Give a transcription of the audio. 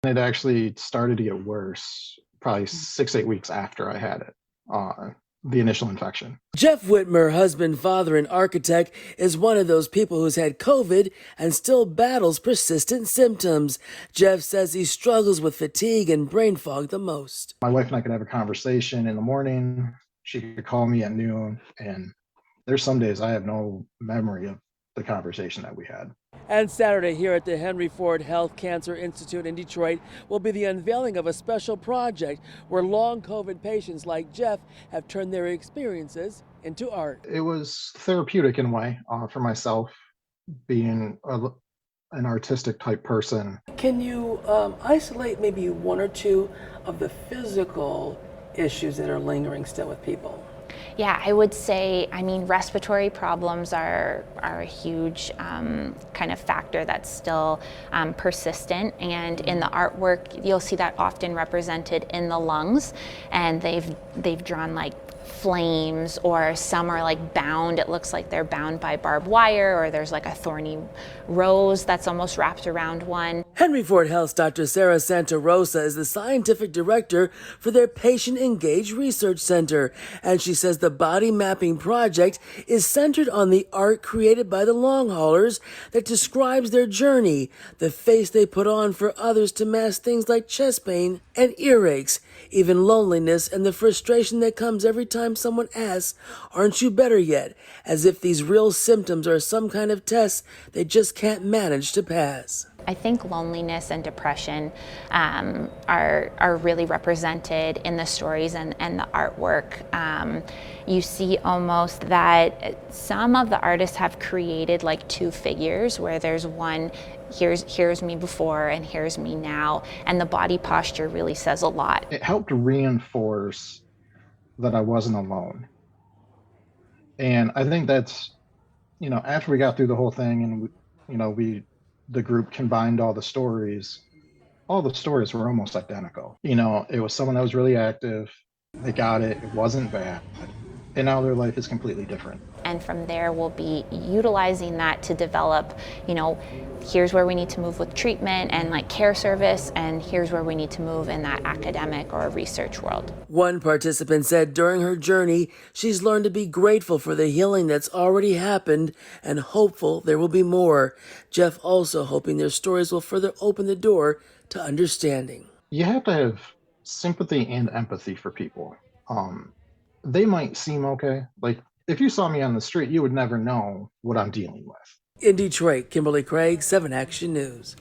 It actually started to get worse probably 6, 8 weeks after I had it, the initial infection. Jeff Whitmer, husband, father, and architect, is one of those people who's had COVID and still battles persistent symptoms. Jeff says he struggles with fatigue and brain fog the most. My wife and I could have a conversation in the morning. She could call me at noon, and there's some days I have no memory of the conversation that we had. And Saturday here at the Henry Ford Health Cancer Institute in Detroit will be the unveiling of a special project where long COVID patients like Jeff have turned their experiences into art. It was therapeutic in a way for myself, being an artistic type person. Can you isolate maybe one or two of the physical issues that are lingering still with people? Yeah, I would say, respiratory problems are a huge kind of factor that's still persistent. And in the artwork, you'll see that often represented in the lungs. And they've drawn like flames, or some are like bound. It looks like they're bound by barbed wire, or there's like a thorny rose that's almost wrapped around one. Henry Ford Health's Dr. Sarah Santa Rosa is the scientific director for their Patient Engaged Research Center, and she says the body mapping project is centered on the art created by the long haulers that describes their journey, the face they put on for others to mask things like chest pain and earaches, even loneliness and the frustration that comes every time someone asks, "Aren't you better yet?" as if these real symptoms are some kind of test they just can't manage to pass. I think loneliness and depression are really represented in the stories and the artwork. You see almost that some of the artists have created like two figures, where there's one, here's me before and here's me now, and the body posture really says a lot. It helped reinforce that I wasn't alone. And I think that's, after we got through the whole thing and the group combined all the stories were almost identical. It was someone that was really active. They got it. It wasn't bad. And now their life is completely different. And from there, we'll be utilizing that to develop, here's where we need to move with treatment and like care service, and here's where we need to move in that academic or research world. One participant said during her journey, she's learned to be grateful for the healing that's already happened and hopeful there will be more. Jeff also hoping their stories will further open the door to understanding. You have to have sympathy and empathy for people. They might seem okay. Like, if you saw me on the street, you would never know what I'm dealing with. In Detroit, Kimberly Craig, 7 Action News.